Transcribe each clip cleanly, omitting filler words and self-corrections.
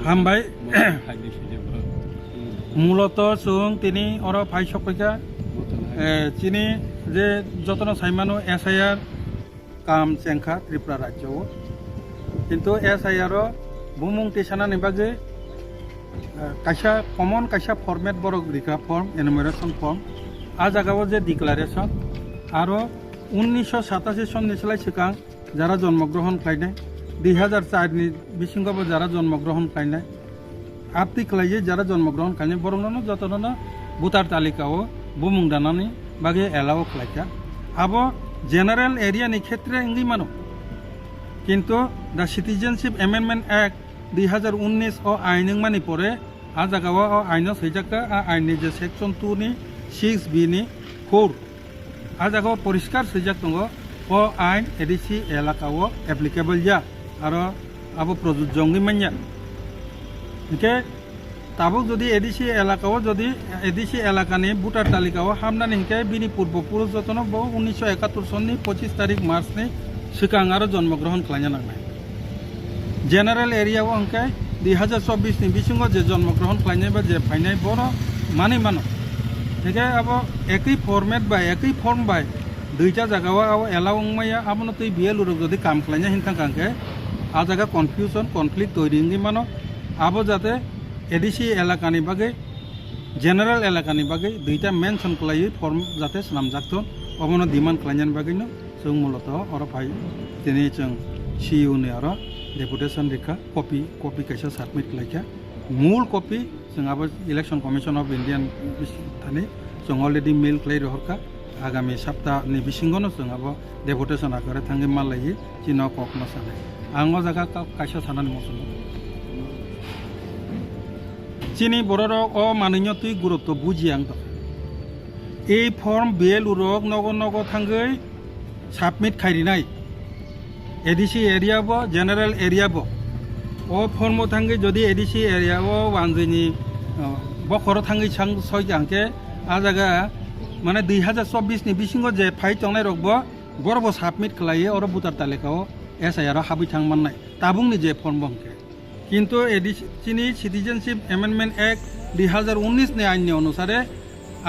হামবাই মূলত সুং তিনি or phi সকাইকা চিনি যে যতন সাইমানো SIR কাম চেংখা ত্রিপুরা রাজ্য কিন্তু SIR বুমুং টিসানানি বাগে কাইসা কমন কাইসা ফরমেট বড় রিকা ফর্ম এনুমেরেশন ফর্ম আ জায়গাও যে ডিক্লারেশন আরও 1987 সন নিচলাই সিকাং যারা জন্মগ্রহণ খাইনাই 2004 नि बिसिंगाबो যারা জন্মগ্রহণ খাইনাই আপতি খাইয়ে যারা জন্মগ্রহণ খাইনাই বরংনো যতনা ভোটার তালিকাও বুমুং দানানি বাগে এলাও খাইকা আবো জেনারেল এরিয়া नि ক্ষেত্রে ইংগি মানো কিন্তু দা সিটিজেনশিপ অ্যামেন্ডমেন্ট অ্যাক্ট 2019 ও আইন মানি পরে আ জায়গাও আইন সইজাকা আইননি যে সেকশন 2 नि 6B नि 4 আ জায়গাও পরিষ্কার সইজাক দङ ও আইন এডিসি এলাকাও অ্যাপ্লিকেবল যা আর আবো প্রযোজ্য মানিয়া একে তাবুক যদি এডিসি এলাকাও যদি এডিসি এলাকানি ভোটার তালিকাও হামনানি হিংকে বিনি পূর্বপুরুষ যতন 1971 সননি 25 তারিখ মার্চ नि সিকাং আর জন্মগ্রহণ খাইনা নাंनाय জেনারেল এরিয়াও হিংকে 2024 नि बिसिंग जे জন্মগ্রহণ খাইনাय বা যে ফাইনাय বড় মানি মানো একে আবো একই ফরম্যাট বা একই ফর্ম বাই দুইটা জায়গাও এলাওংমাইয়া আবনো তুই বিয়ে লুরক যদি কাম খাইনা হিনথাং কাংকে আ জায়গা কনফিউশন কনফ্লিক্ট তৈরি মানো আবো যাতে এডিসি এলাকানি বাগে জেনারেল এলাকানি বাগে দুইটা মেনশন খালাই ফর্ম যাতে নামজাকতো অবনো ডিমান্ড খাইনান বাগैनो जों মূলত অর ফাই তিনি जों CU नि আরো ডেপুটেশন রেখা কপি কাইসা সাবমিট খাইকা মূল কপি जों আবো election commission of Indian Thani जों অলরেডি মেল খাই রহরকা आगामी सप्ताहनि बिसिंगनो जों आबो डेपुटेशन आकारे थांगे मालायि चिनो कखनो साने आंगो जागा काइसा सानानि मसुनो चिनि बररक ओ मानैनो तुइ गुरुत्व बुजियां द এই ফর্ম বিএল উরক নগ থাঙ্গै সাবমিট খাইরিনাই এডিসি এরিয়াবো জেনারেল এরিয়াবো ও ফর্ম থাঙ্গै যদি এডিসি এরিয়াবো ওয়ানজैनि বখর থাঙ্গै সাং সয় आंके आ जागा माने 2024 नि बिसिंग जे फाइ तंनाय रकबो बरबो साबमिट खालायो और भोटार तालिकाव SIR हाबि थां माननाय ताबुंनि जे फर्म बंके किन्तु एडिसिनि सिटिजेनशिप अमेंडमेंट एक्ट 2019 नि आइननि अनुसारे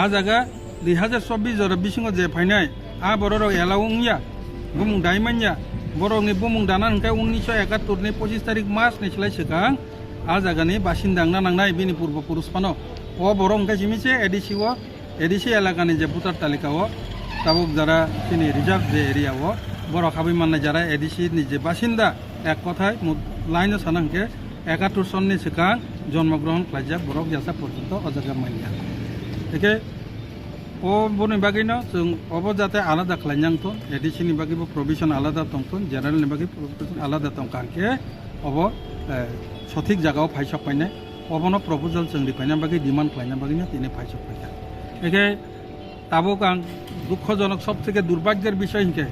आ जागा 2024 जरा बिसिंग जे फाइनाय आ बररो एलाउंया बुमुं दाइमान्या बरनि बुमुं दाना हंखाय 1971 नि 25 तारिख मार्च नि सिलाय सिगां आ जागानि बासिन्दांना नांनाय बिनि पूर्व पुरुष पानो ओ बर हंखाय सिमिसे एडिसि एलाकानि जे भोटार तालिकाओ ताबुक जारा चिनि रिजार्व जे एरियाओ बर खाबि माननाय जारा एडिसि नि जे बासिन्दा एक कथाय लाइन सानांके 71 सननि सिगां जन्मग्रहण खालायजा बरक जासा पर्यन्त अजागा मानिया एके ओ बनि बागैनो जों अब जाते आलादा खालायनांथ एडिसि नि बागैबो प्रोविजन आलादा दंथ जेनारेल नि बागै प्रोविजन आलादा दंखांके अब सठिक जागाव फाइसक पाइनाय अबनो प्रपोजल जों दिफायना बागै डिमान्ड खालायना बागैनो तिनि फाइसक पाइना एके ताबुक आं दुःखजनक सबथेके दुर्भाग्येर विषय हिंके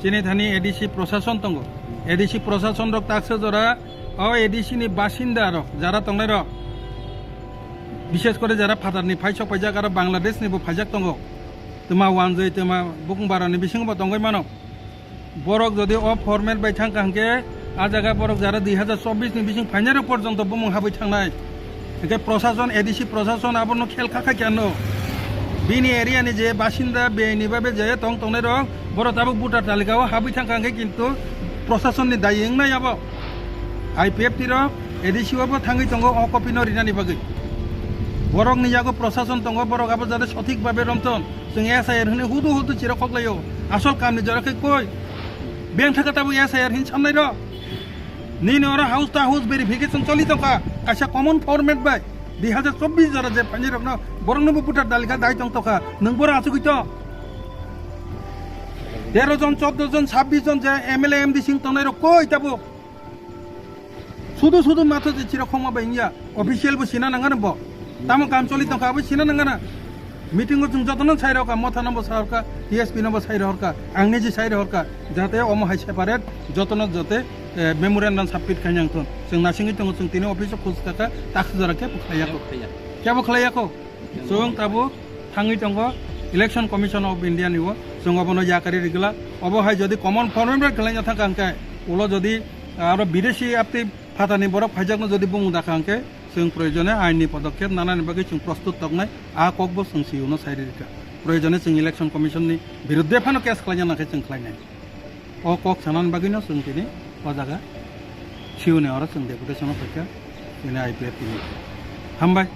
चिनि थानि एडिसि प्रशासन दङ एडिसि प्रशासन रक ताकसे जरा ओ एडिसि नि बासिन्दा रक जारा तंनाय रक विशेष करे जारा फादारनि फाइसक पाइजाक आरो बांलादेशनिबो फाइजाक दङ तमा वानजै तमा बुकुंबारानि बिसिंबो दंगै मानो बरक जदि अ फरमेट बाय थां कांके आ जागा बरक जारा 2024 नि बिसिं फाइनाल पर्यन्त बुमुं हाबै थांनाय एके प्रशासन एडिसि प्रशासन आबनो खेल खाखा केनो बिनि एरियानि जे बासिन्दा बेनि बाबे जे तंनाय रक बर ताबो भोटार तालिकाव हाबै थां कांके किन्तु प्रशासननि दायिंनाय आबो IPF तिरो एडिसिआवबो थाङै दङ अ कपिनो रिनानि बागै बरक निजागो प्रशासन दङ बरक आबो जाते सठिक भाबे रमथन जों SIR होनो हुदु चिरा खगलायो आसल कामनि जराखै कय बेंक थाखाताबो SIR हिन सामनाय र निनो र हाउस टु हाउस भेरिफिकेशन चलि दंका कासा कमन फॉर्मेट बाय 2024 जरा जे फाइनि रकनो बरंनोबो भोटार तालिका दाय दं तका नों बर आसुगित 13 जन 14 जन 26 जन जे MLA MD सिं तंनाय र कय ताबो सुदु माथो जे चिरा खमा बायनिया ऑफिशियल बो सिना नांगान बो तामो काम चलि दंका बो सिना नांगाना मीटिंग जों जतन साइरका मथा नम्बर सारका DSP नम्बर साइरका आंनि जे साइरका जाते अम हाइ सेपारेट जतन जते मेमोरेंडम साबमिट खायनांथन जों नासिङै दङ जों तिनि अफिसाव खोज थाका ताख जराके बुखायाको खालायाको जों ताबो थाङै दङ इलेक्शन कमिशन अफ इंडिया निव जों अबनो याकारि रिगला अबहाय जदि कमन फॉर्मेट खालायना थाका अंकाय उलो जदि आरो विदेशी आपति फाटानि बरक फाइजाकनो जदि बुंनो दाखांके जों प्रयोजने आइननि पदक्षेप नानानि बागै जों प्रस्तुत तकनाय आ ककबो जों सिउनो साइरिका प्रयोजने जों इलेक्शन कमिशननि बिरुद्धे फानो केस खालायनाखै जों खालायनाय अ कक सानानि बागैनो जों दिनै अ जागा सिउने आरो जों डेपुटेसन फैखा दिनै आइपिएफ हामबाय